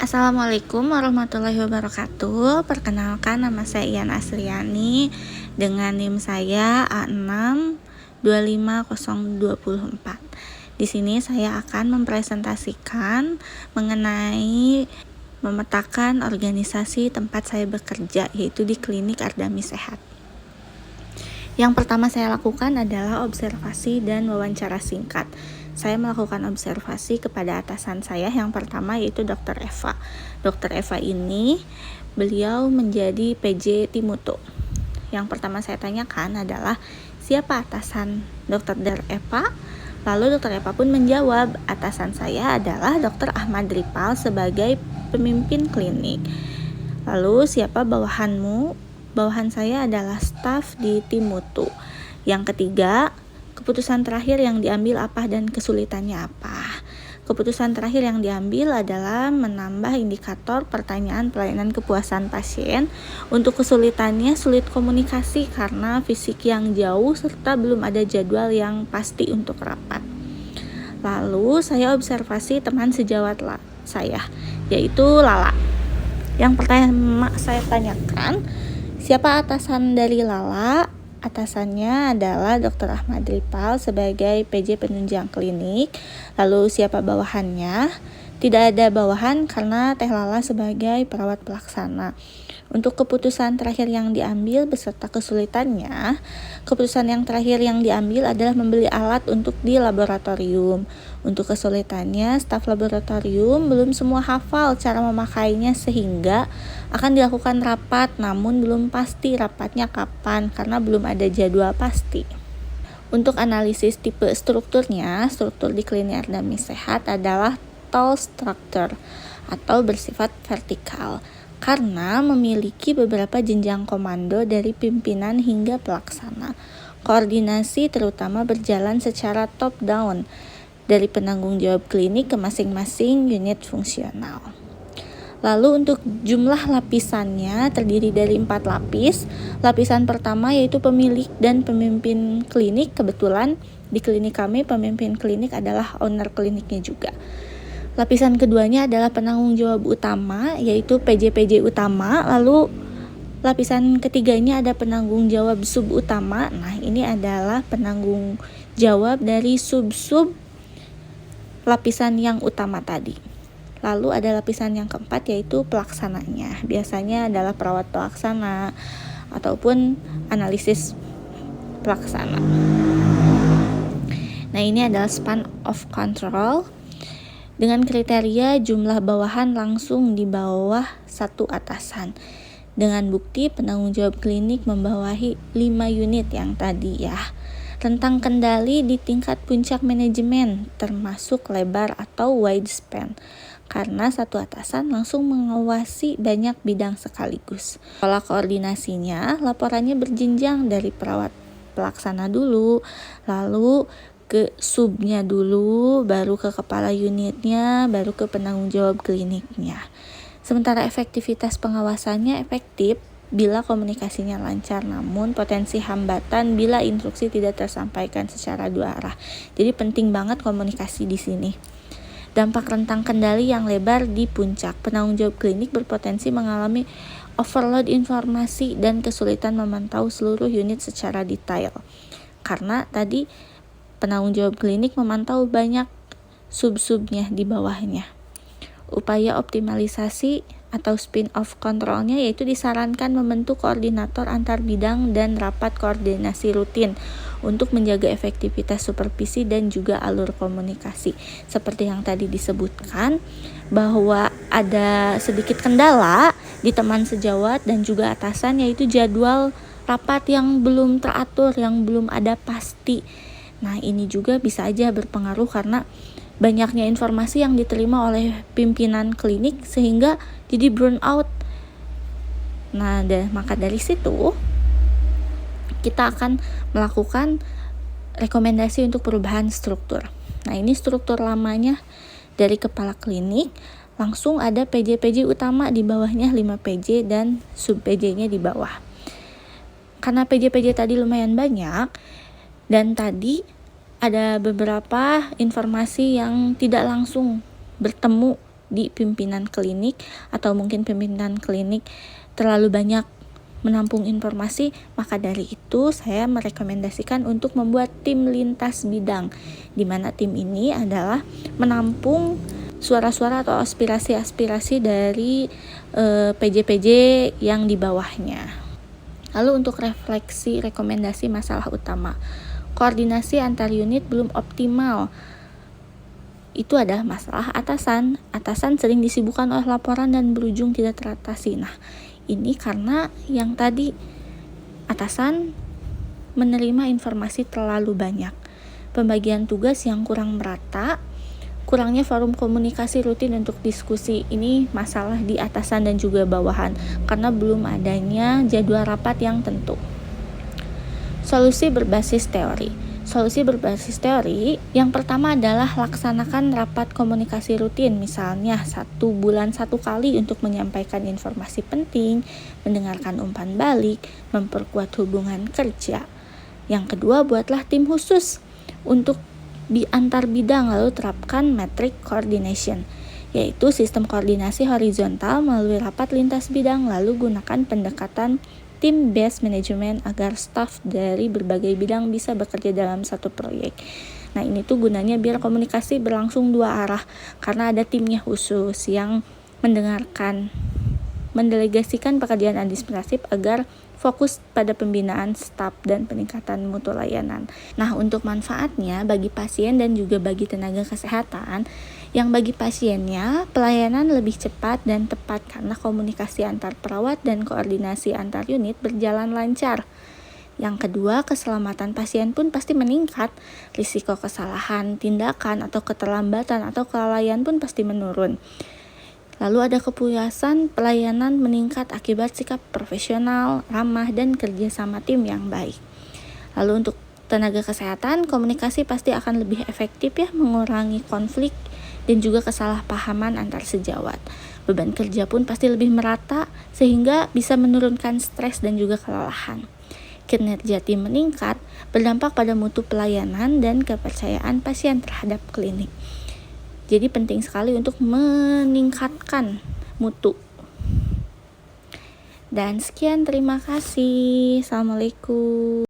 Assalamualaikum warahmatullahi wabarakatuh. Perkenalkan, nama saya Ian Asriani dengan NIM saya A6250224. Di sini saya akan mempresentasikan mengenai memetakan organisasi tempat saya bekerja, yaitu di Klinik Ardhami Sehat. Yang pertama saya lakukan adalah observasi dan wawancara singkat. Saya melakukan observasi kepada atasan saya yang pertama, yaitu Dr. Eva. Dr. Eva ini beliau menjadi PJ Timutu. Yang pertama saya tanyakan adalah siapa atasan Dr. Eva? Lalu Dr. Eva pun menjawab, atasan saya adalah Dr. Ahmad Ripal sebagai pemimpin klinik. Lalu siapa bawahanmu? Bawahan saya adalah staf di Timutu. Yang ketiga, keputusan terakhir yang diambil apa dan kesulitannya apa? Keputusan terakhir yang diambil adalah menambah indikator pertanyaan pelayanan kepuasan pasien. Untuk kesulitannya, sulit komunikasi karena fisik yang jauh serta belum ada jadwal yang pasti untuk rapat. Lalu saya observasi teman sejawat saya, yaitu Lala. Yang pertama saya tanyakan, siapa atasan dari Lala? Atasannya adalah Dr. Ahmad Ripal sebagai PJ penunjang klinik. Lalu siapa bawahannya? Tidak ada bawahan karena Teh Lala sebagai perawat pelaksana. Untuk keputusan terakhir yang diambil beserta kesulitannya, keputusan yang terakhir yang diambil adalah membeli alat untuk di laboratorium. Untuk kesulitannya, staf laboratorium belum semua hafal cara memakainya sehingga akan dilakukan rapat, namun belum pasti rapatnya kapan karena belum ada jadwal pasti. Untuk analisis tipe strukturnya, struktur di Klinik Ardhami Sehat adalah tall structure atau bersifat vertikal karena memiliki beberapa jenjang komando dari pimpinan hingga pelaksana. Koordinasi terutama berjalan secara top down dari penanggung jawab klinik ke masing-masing unit fungsional. Lalu untuk jumlah lapisannya terdiri dari 4 lapis. Lapisan pertama yaitu pemilik dan pemimpin klinik. Kebetulan di klinik kami pemimpin klinik adalah owner kliniknya juga. Lapisan keduanya adalah penanggung jawab utama, yaitu PJ-PJ utama. Lalu lapisan ketiganya ada penanggung jawab sub utama. Nah, ini adalah penanggung jawab dari sub-sub lapisan yang utama tadi. Lalu ada lapisan yang keempat, yaitu pelaksananya. Biasanya adalah perawat pelaksana ataupun analisis pelaksana. Nah, ini adalah span of control dengan kriteria jumlah bawahan langsung di bawah satu atasan. Dengan bukti penanggung jawab klinik membawahi 5 unit yang tadi ya. Tentang kendali di tingkat puncak manajemen termasuk lebar atau wide span. Karena satu atasan langsung mengawasi banyak bidang sekaligus. Pola koordinasinya, laporannya berjenjang dari perawat pelaksana dulu, lalu ke subnya dulu, baru ke kepala unitnya, baru ke penanggung jawab kliniknya. Sementara efektivitas pengawasannya efektif bila komunikasinya lancar, namun potensi hambatan bila instruksi tidak tersampaikan secara dua arah. Jadi penting banget komunikasi di sini. Dampak rentang kendali yang lebar di puncak. Penanggung jawab klinik berpotensi mengalami overload informasi dan kesulitan memantau seluruh unit secara detail. Karena tadi penanggung jawab klinik memantau banyak sub-subnya di bawahnya. Upaya optimalisasi atau spin-off kontrolnya yaitu disarankan membentuk koordinator antar bidang dan rapat koordinasi rutin untuk menjaga efektivitas supervisi dan juga alur komunikasi. Seperti yang tadi disebutkan bahwa ada sedikit kendala di teman sejawat dan juga atasan, yaitu jadwal rapat yang belum teratur, yang belum ada pasti. Nah, ini juga bisa aja berpengaruh karena banyaknya informasi yang diterima oleh pimpinan klinik sehingga jadi burn out. Nah, maka dari situ kita akan melakukan rekomendasi untuk perubahan struktur. Nah, ini struktur lamanya dari kepala klinik, langsung ada PJ-PJ utama di bawahnya 5 PJ dan sub PJ-nya di bawah. Karena PJ-PJ tadi lumayan banyak, dan tadi ada beberapa informasi yang tidak langsung bertemu di pimpinan klinik, atau mungkin pimpinan klinik terlalu banyak menampung informasi, maka dari itu saya merekomendasikan untuk membuat tim lintas bidang, di mana tim ini adalah menampung suara-suara atau aspirasi-aspirasi dari PJ-PJ yang di bawahnya. Lalu untuk refleksi rekomendasi masalah utama, koordinasi antar unit belum optimal. Itu adalah masalah atasan. Atasan sering disibukkan oleh laporan dan berujung tidak teratasi. Nah, ini karena yang tadi atasan menerima informasi terlalu banyak, pembagian tugas yang kurang merata, kurangnya forum komunikasi rutin untuk diskusi. Ini masalah di atasan dan juga bawahan karena belum adanya jadwal rapat yang tentu. Solusi berbasis teori. Solusi berbasis teori, yang pertama adalah laksanakan rapat komunikasi rutin, misalnya 1 bulan 1 kali untuk menyampaikan informasi penting, mendengarkan umpan balik, memperkuat hubungan kerja. Yang kedua, buatlah tim khusus untuk antar bidang, lalu terapkan metric coordination, yaitu sistem koordinasi horizontal melalui rapat lintas bidang, lalu gunakan pendekatan team-based management agar staf dari berbagai bidang bisa bekerja dalam satu proyek. Nah, ini tuh gunanya biar komunikasi berlangsung 2 arah, karena ada timnya khusus yang mendengarkan, mendelegasikan pekerjaan administratif agar fokus pada pembinaan staf dan peningkatan mutu layanan. Nah, untuk manfaatnya bagi pasien dan juga bagi tenaga kesehatan, yang bagi pasiennya, pelayanan lebih cepat dan tepat karena komunikasi antar perawat dan koordinasi antar unit berjalan lancar. Yang kedua, keselamatan pasien pun pasti meningkat. Risiko kesalahan, tindakan, atau keterlambatan atau kelalaian pun pasti menurun. Lalu ada kepuasan pelayanan meningkat akibat sikap profesional, ramah, dan kerjasama tim yang baik. Lalu untuk tenaga kesehatan, komunikasi pasti akan lebih efektif ya, mengurangi konflik dan juga kesalahpahaman antar sejawat. Beban kerja pun pasti lebih merata sehingga bisa menurunkan stres dan juga kelelahan. Kinerja tim meningkat, berdampak pada mutu pelayanan dan kepercayaan pasien terhadap klinik. Jadi penting sekali untuk meningkatkan mutu. Dan sekian, terima kasih. Assalamualaikum.